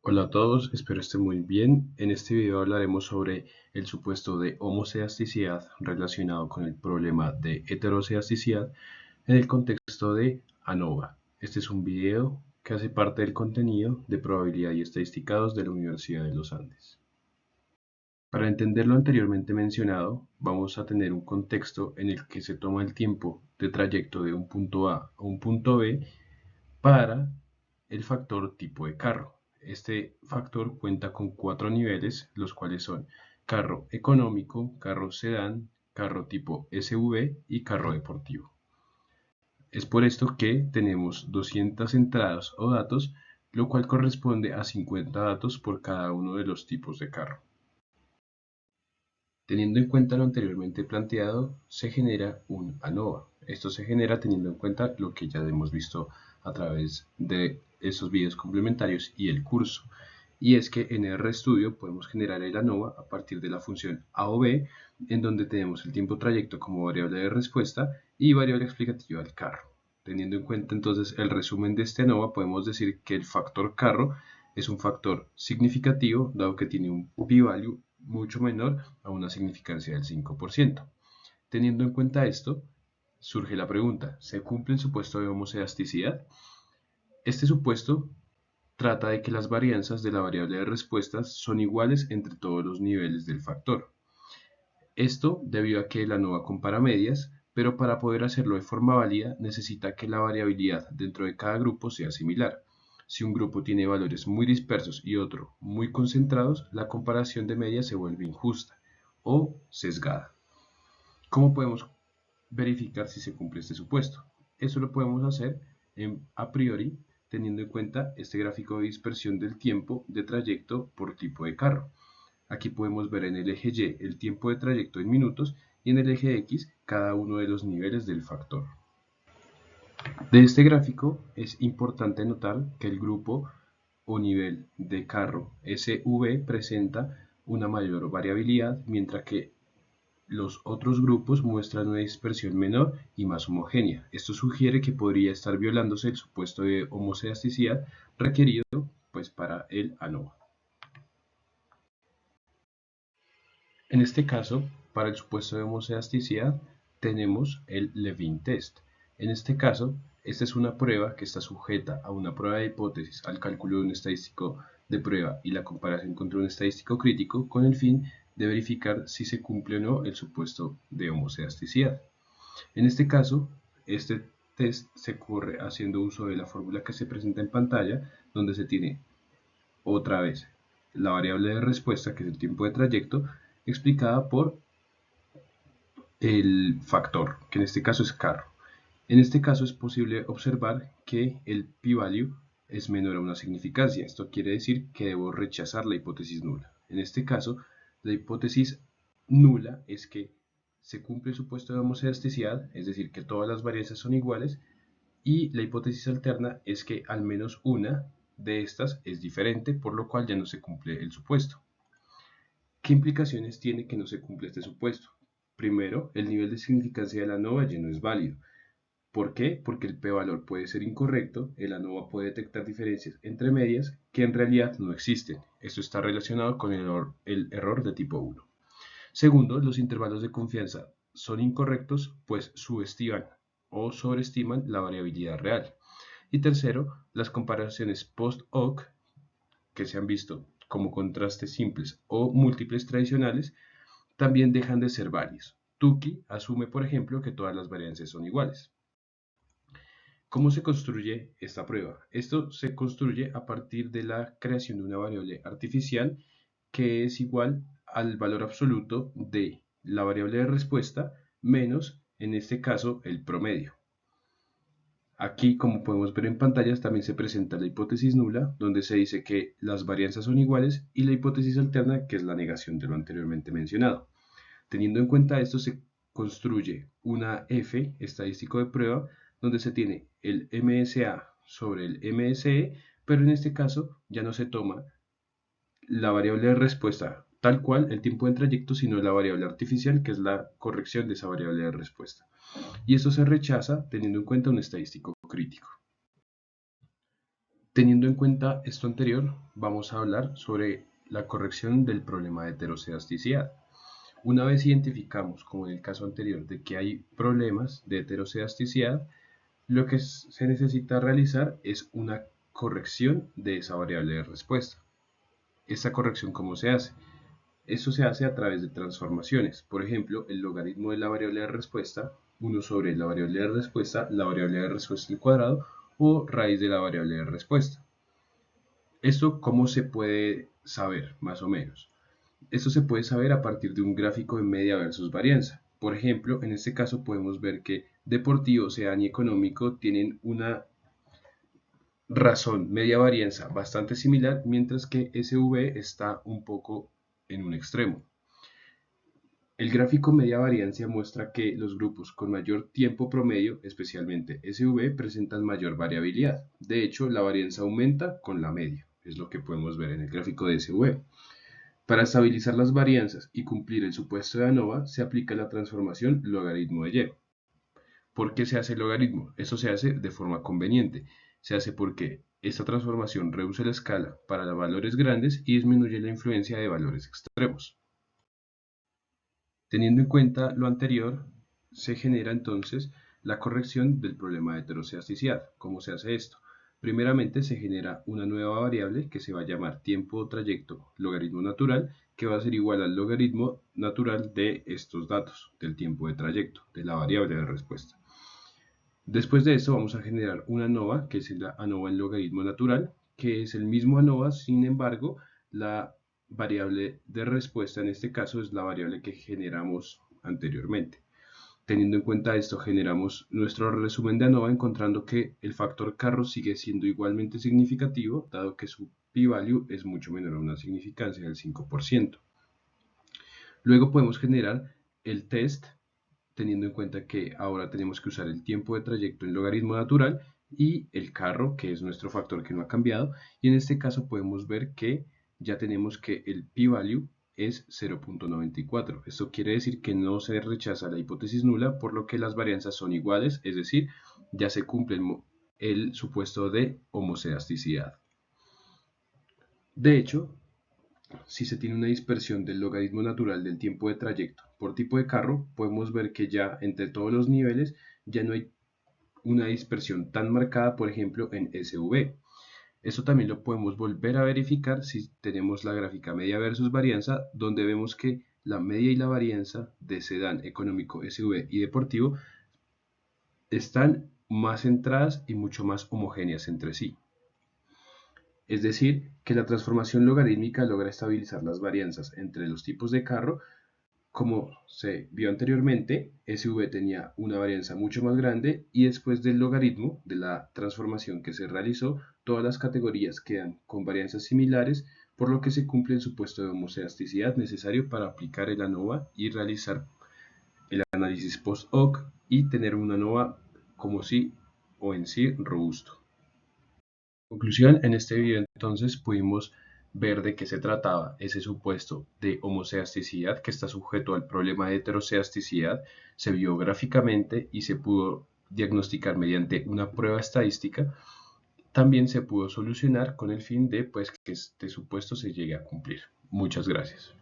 Hola a todos, espero estén muy bien. En este video hablaremos sobre el supuesto de homoceasticidad relacionado con el problema de heteroceasticidad en el contexto de ANOVA. Este es un video que hace parte del contenido de Probabilidad y Estadística 2 de la Universidad de los Andes. Para entender lo anteriormente mencionado, vamos a tener un contexto en el que se toma el tiempo de trayecto de un punto A a un punto B para el factor tipo de carro. Este factor cuenta con 4 niveles, los cuales son carro económico, carro sedán, carro tipo SUV y carro deportivo. Es por esto que tenemos 200 entradas o datos, lo cual corresponde a 50 datos por cada uno de los tipos de carro. Teniendo en cuenta lo anteriormente planteado, se genera un ANOVA. Esto se genera teniendo en cuenta lo que ya hemos visto a través de esos videos complementarios y el curso. Y es que en RStudio podemos generar el ANOVA a partir de la función A o B, en donde tenemos el tiempo trayecto como variable de respuesta y variable explicativa del carro. Teniendo en cuenta entonces el resumen de este ANOVA, podemos decir que el factor carro es un factor significativo, dado que tiene un p-value mucho menor a una significancia del 5%. Teniendo en cuenta esto, surge la pregunta, ¿se cumple el supuesto de homoceasticidad? Este supuesto trata de que las varianzas de la variable de respuestas son iguales entre todos los niveles del factor. Esto debido a que la ANOVA compara medias, pero para poder hacerlo de forma válida necesita que la variabilidad dentro de cada grupo sea similar. Si un grupo tiene valores muy dispersos y otro muy concentrados, la comparación de medias se vuelve injusta o sesgada. ¿Cómo podemos verificar si se cumple este supuesto? Eso lo podemos hacer a priori teniendo en cuenta este gráfico de dispersión del tiempo de trayecto por tipo de carro. Aquí podemos ver en el eje Y el tiempo de trayecto en minutos y en el eje X cada uno de los niveles del factor. De este gráfico es importante notar que el grupo o nivel de carro SV presenta una mayor variabilidad, mientras que los otros grupos muestran una dispersión menor y más homogénea. Esto sugiere que podría estar violándose el supuesto de homoceasticidad requerido para el ANOVA. En este caso, para el supuesto de homoceasticidad, tenemos el Levine test. En este caso, esta es una prueba que está sujeta a una prueba de hipótesis, al cálculo de un estadístico de prueba y la comparación contra un estadístico crítico con el fin de verificar si se cumple o no el supuesto de homoceasticidad. En este caso, este test se corre haciendo uso de la fórmula que se presenta en pantalla, donde se tiene otra vez la variable de respuesta, que es el tiempo de trayecto, explicada por el factor, que en este caso es carro. En este caso es posible observar que el p-value es menor a una significancia. Esto quiere decir que debo rechazar la hipótesis nula. En este caso, la hipótesis nula es que se cumple el supuesto de homoceasticidad, es decir, que todas las varianzas son iguales, y la hipótesis alterna es que al menos una de estas es diferente, por lo cual ya no se cumple el supuesto. ¿Qué implicaciones tiene que no se cumpla este supuesto? Primero, el nivel de significancia de la ANOVA ya no es válido. ¿Por qué? Porque el p-valor puede ser incorrecto, el ANOVA puede detectar diferencias entre medias que en realidad no existen. Esto está relacionado con el error de tipo 1. Segundo, los intervalos de confianza son incorrectos, pues subestiman o sobreestiman la variabilidad real. Y tercero, las comparaciones post-hoc que se han visto como contrastes simples o múltiples tradicionales también dejan de ser válidos. Tukey asume, por ejemplo, que todas las varianzas son iguales. ¿Cómo se construye esta prueba? Esto se construye a partir de la creación de una variable artificial que es igual al valor absoluto de la variable de respuesta menos, en este caso, el promedio. Aquí, como podemos ver en pantallas, también se presenta la hipótesis nula, donde se dice que las varianzas son iguales, y la hipótesis alterna, que es la negación de lo anteriormente mencionado. Teniendo en cuenta esto, se construye una F, estadístico de prueba, donde se tiene el MSA sobre el MSE, pero en este caso ya no se toma la variable de respuesta tal cual, el tiempo de trayecto, sino la variable artificial, que es la corrección de esa variable de respuesta. Y esto se rechaza teniendo en cuenta un estadístico crítico. Teniendo en cuenta esto anterior, vamos a hablar sobre la corrección del problema de heterocedasticidad. Una vez identificamos, como en el caso anterior, de que hay problemas de heterocedasticidad, lo que se necesita realizar es una corrección de esa variable de respuesta. ¿Esta corrección cómo se hace? Esto se hace a través de transformaciones. Por ejemplo, el logaritmo de la variable de respuesta, 1 sobre la variable de respuesta al cuadrado, o raíz de la variable de respuesta. ¿Esto cómo se puede saber, más o menos? Esto se puede saber a partir de un gráfico de media versus varianza. Por ejemplo, en este caso podemos ver que Deportivo, Sedán y Económico tienen una razón media varianza bastante similar, mientras que SV está un poco en un extremo. El gráfico media varianza muestra que los grupos con mayor tiempo promedio, especialmente SV, presentan mayor variabilidad. De hecho, la varianza aumenta con la media, es lo que podemos ver en el gráfico de SV. Para estabilizar las varianzas y cumplir el supuesto de ANOVA, se aplica la transformación logaritmo de Y. ¿Por qué se hace el logaritmo? Eso se hace de forma conveniente. Se hace porque esta transformación reduce la escala para los valores grandes y disminuye la influencia de valores extremos. Teniendo en cuenta lo anterior, se genera entonces la corrección del problema de heterocedasticidad. ¿Cómo se hace esto? Primeramente se genera una nueva variable que se va a llamar tiempo o trayecto logaritmo natural, que va a ser igual al logaritmo natural de estos datos, del tiempo de trayecto, de la variable de respuesta. Después de esto vamos a generar una ANOVA, que es la ANOVA en logaritmo natural, que es el mismo ANOVA, sin embargo, la variable de respuesta en este caso es la variable que generamos anteriormente. Teniendo en cuenta esto, generamos nuestro resumen de ANOVA encontrando que el factor carro sigue siendo igualmente significativo, dado que su p-value es mucho menor a una significancia del 5%. Luego podemos generar el test, teniendo en cuenta que ahora tenemos que usar el tiempo de trayecto en logaritmo natural y el carro, que es nuestro factor que no ha cambiado, y en este caso podemos ver que ya tenemos que el p-value es 0.94. Esto quiere decir que no se rechaza la hipótesis nula, por lo que las varianzas son iguales, es decir, ya se cumple el supuesto de homocedasticidad. De hecho, si se tiene una dispersión del logaritmo natural del tiempo de trayecto por tipo de carro, podemos ver que ya entre todos los niveles ya no hay una dispersión tan marcada, por ejemplo, en SV. Esto también lo podemos volver a verificar si tenemos la gráfica media versus varianza, donde vemos que la media y la varianza de sedán, económico, SV y deportivo están más centradas y mucho más homogéneas entre sí. Es decir, que la transformación logarítmica logra estabilizar las varianzas entre los tipos de carro. Como se vio anteriormente, SV tenía una varianza mucho más grande y después del logaritmo de la transformación que se realizó, todas las categorías quedan con varianzas similares, por lo que se cumple el supuesto de homocedasticidad necesario para aplicar el ANOVA y realizar el análisis post-hoc y tener un ANOVA como sí o en sí robusto. Conclusión, en este video entonces pudimos ver de qué se trataba ese supuesto de homocedasticidad que está sujeto al problema de heterocedasticidad, se vio gráficamente y se pudo diagnosticar mediante una prueba estadística. También se pudo solucionar con el fin de pues, que este supuesto se llegue a cumplir. Muchas gracias.